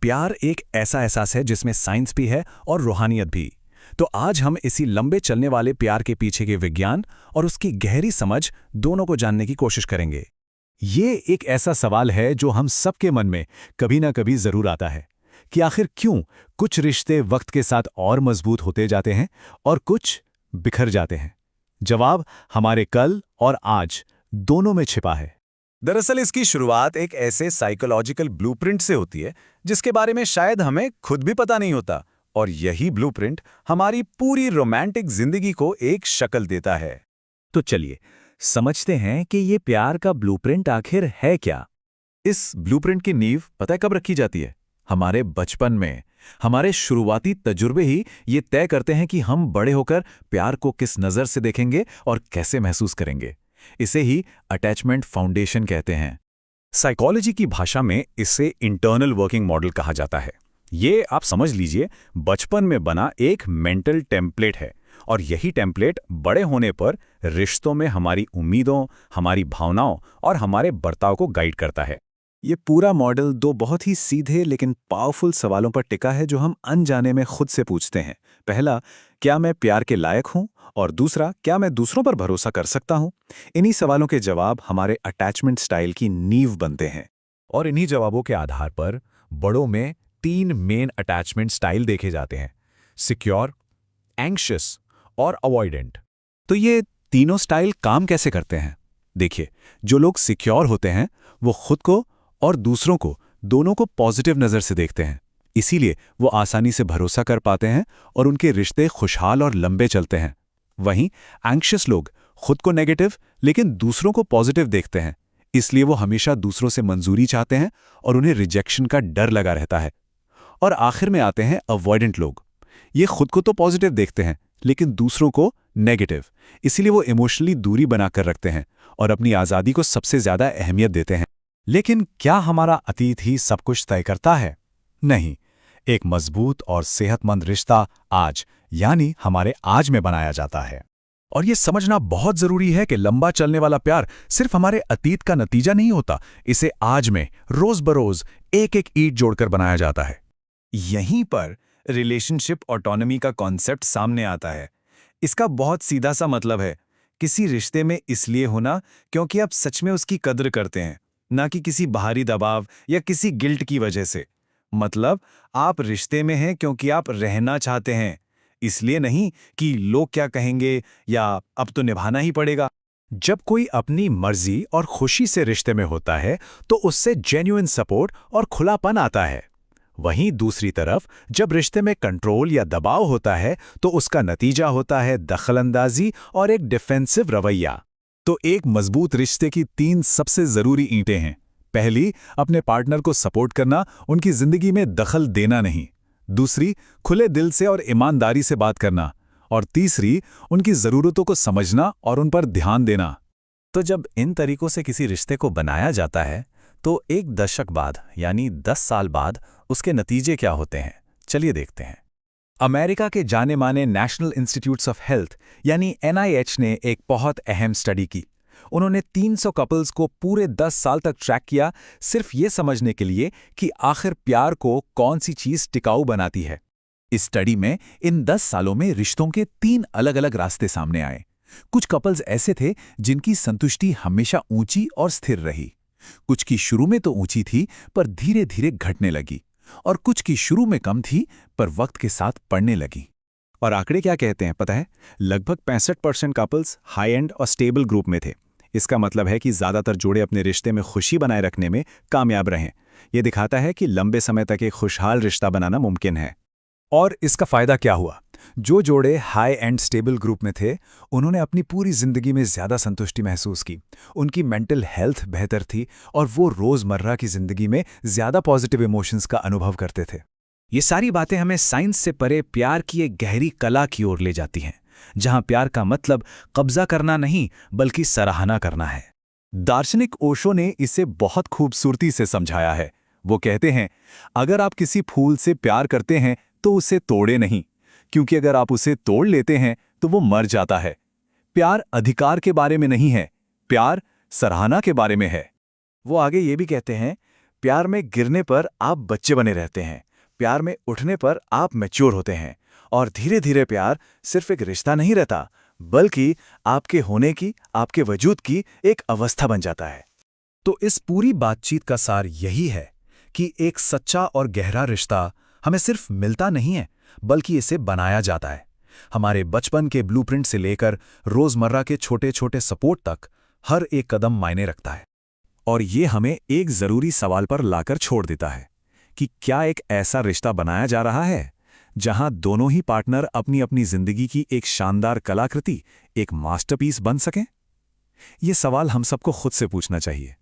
प्यार एक ऐसा एहसास है जिसमें साइंस भी है और रूहानियत भी। तो आज हम इसी लंबे चलने वाले प्यार के पीछे के विज्ञान और उसकी गहरी समझ दोनों को जानने की कोशिश करेंगे। ये एक ऐसा सवाल है जो हम सबके मन में कभी ना कभी जरूर आता है कि आखिर क्यों कुछ रिश्ते वक्त के साथ और मजबूत होते जाते हैं और कुछ बिखर जाते हैं। जवाब हमारे कल और आज दोनों में छिपा है। दरअसल इसकी शुरुआत एक ऐसे साइकोलॉजिकल ब्लूप्रिंट से होती है जिसके बारे में शायद हमें खुद भी पता नहीं होता, और यही ब्लूप्रिंट हमारी पूरी रोमांटिक जिंदगी को एक शक्ल देता है। तो चलिए समझते हैं कि ये प्यार का ब्लूप्रिंट आखिर है क्या। इस ब्लूप्रिंट की नींव पता है कब रखी जाती है? हमारे बचपन में। हमारे शुरुआती तजुर्बे ही ये तय करते हैं कि हम बड़े होकर प्यार को किस नज़र से देखेंगे और कैसे महसूस करेंगे। इसे ही अटैचमेंट फाउंडेशन कहते हैं। साइकोलॉजी की भाषा में इसे इंटरनल वर्किंग मॉडल कहा जाता है। ये आप समझ लीजिए बचपन में बना एक मेंटल टेम्पलेट है, और यही टेम्पलेट बड़े होने पर रिश्तों में हमारी उम्मीदों, हमारी भावनाओं और हमारे बर्ताव को गाइड करता है। ये पूरा मॉडल दो बहुत ही सीधे लेकिन पावरफुल सवालों पर टिका है जो हम अनजाने में खुद से पूछते हैं। पहला, क्या मैं प्यार के लायक हूं? और दूसरा, क्या मैं दूसरों पर भरोसा कर सकता हूं? इन्हीं सवालों के जवाब हमारे अटैचमेंट स्टाइल की नींव बनते हैं। और इन्हीं जवाबों के आधार पर बड़ों में 3 मेन अटैचमेंट स्टाइल देखे जाते हैं: सिक्योर, एंग्शियस और अवॉइडेंट। तो ये तीनों स्टाइल काम कैसे करते हैं? देखिए, जो लोग सिक्योर होते हैं वो खुद को और दूसरों को दोनों को पॉजिटिव नज़र से देखते हैं, इसीलिए वो आसानी से भरोसा कर पाते हैं और उनके रिश्ते खुशहाल और लंबे चलते हैं। वहीं एंग्शियस लोग खुद को नेगेटिव लेकिन दूसरों को पॉजिटिव देखते हैं, इसलिए वो हमेशा दूसरों से मंजूरी चाहते हैं और उन्हें रिजेक्शन का डर लगा रहता है। और आखिर में आते हैं अवॉइडेंट लोग। ये खुद को तो पॉजिटिव देखते हैं लेकिन दूसरों को नेगेटिव, इसीलिए वो इमोशनली दूरी बनाकर रखते हैं और अपनी आज़ादी को सबसे ज़्यादा अहमियत देते हैं। लेकिन क्या हमारा अतीत ही सब कुछ तय करता है? नहीं, एक मजबूत और सेहतमंद रिश्ता आज यानी हमारे आज में बनाया जाता है। और ये समझना बहुत जरूरी है कि लंबा चलने वाला प्यार सिर्फ हमारे अतीत का नतीजा नहीं होता, इसे आज में रोज बरोज एक एक ईंट जोड़कर बनाया जाता है। यहीं पर रिलेशनशिप ऑटोनॉमी का कॉन्सेप्ट सामने आता है। इसका बहुत सीधा सा मतलब है किसी रिश्ते में इसलिए होना क्योंकि आप सच में उसकी कद्र करते हैं, ना कि किसी बाहरी दबाव या किसी गिल्ट की वजह से। मतलब आप रिश्ते में हैं क्योंकि आप रहना चाहते हैं, इसलिए नहीं कि लोग क्या कहेंगे या अब तो निभाना ही पड़ेगा। जब कोई अपनी मर्जी और खुशी से रिश्ते में होता है तो उससे जेन्युइन सपोर्ट और खुलापन आता है। वहीं दूसरी तरफ जब रिश्ते में कंट्रोल या दबाव होता है तो उसका नतीजा होता है दखलंदाजी और एक डिफेंसिव रवैया। तो एक मजबूत रिश्ते की 3 सबसे जरूरी ईंटें हैं। पहली, अपने पार्टनर को सपोर्ट करना, उनकी जिंदगी में दखल देना नहीं। दूसरी, खुले दिल से और ईमानदारी से बात करना। और तीसरी, उनकी ज़रूरतों को समझना और उन पर ध्यान देना। तो जब इन तरीकों से किसी रिश्ते को बनाया जाता है तो एक दशक बाद यानी 10 साल बाद उसके नतीजे क्या होते हैं, चलिए देखते हैं। अमेरिका के जाने माने नेशनल इंस्टीट्यूट्स ऑफ हेल्थ यानी NIH ने एक बहुत अहम स्टडी की। उन्होंने 300 कपल्स को पूरे 10 साल तक ट्रैक किया, सिर्फ ये समझने के लिए कि आखिर प्यार को कौन सी चीज टिकाऊ बनाती है। इस स्टडी में इन 10 सालों में रिश्तों के 3 अलग-अलग रास्ते सामने आए। कुछ कपल्स ऐसे थे जिनकी संतुष्टि हमेशा ऊंची और स्थिर रही। कुछ की शुरू में तो ऊंची थी पर धीरे-धीरे घटने लगी, और कुछ की शुरू में कम थी पर वक्त के साथ बढ़ने लगी। और आंकड़े क्या कहते हैं पता है? लगभग 65% कपल्स हाई एंड और स्टेबल ग्रुप में थे। इसका मतलब है कि ज्यादातर जोड़े अपने रिश्ते में खुशी बनाए रखने में कामयाब रहे। यह दिखाता है कि लंबे समय तक एक खुशहाल रिश्ता बनाना मुमकिन है। और इसका फायदा क्या हुआ? जो जोड़े हाई एंड स्टेबल ग्रुप में थे उन्होंने अपनी पूरी जिंदगी में ज्यादा संतुष्टि महसूस की, उनकी मेंटल हेल्थ बेहतर थी और वो रोजमर्रा की जिंदगी में ज्यादा पॉजिटिव इमोशंस का अनुभव करते थे। ये सारी बातें हमें साइंस से परे प्यार की एक गहरी कला की ओर ले जाती हैं, जहां प्यार का मतलब कब्जा करना नहीं बल्कि सराहना करना है। दार्शनिक ओशो ने इसे बहुत खूबसूरती से समझाया है। वो कहते हैं, अगर आप किसी फूल से प्यार करते हैं तो उसे तोड़े नहीं, क्योंकि अगर आप उसे तोड़ लेते हैं तो वो मर जाता है। प्यार अधिकार के बारे में नहीं है, प्यार सराहना के बारे में है। वो आगे ये भी कहते हैं, प्यार में गिरने पर आप बच्चे बने रहते हैं, प्यार में उठने पर आप मैच्योर होते हैं, और धीरे धीरे प्यार सिर्फ एक रिश्ता नहीं रहता, बल्कि आपके होने की, आपके वजूद की एक अवस्था बन जाता है। तो इस पूरी बातचीत का सार यही है कि एक सच्चा और गहरा रिश्ता हमें सिर्फ मिलता नहीं है, बल्कि इसे बनाया जाता है। हमारे बचपन के ब्लूप्रिंट से लेकर रोजमर्रा के छोटे छोटे सपोर्ट तक हर एक कदम मायने रखता है। और ये हमें एक जरूरी सवाल पर लाकर छोड़ देता है कि क्या एक ऐसा रिश्ता बनाया जा रहा है जहां दोनों ही पार्टनर अपनी अपनी जिंदगी की एक शानदार कलाकृति, एक मास्टरपीस बन सकें? ये सवाल हम सबको खुद से पूछना चाहिए।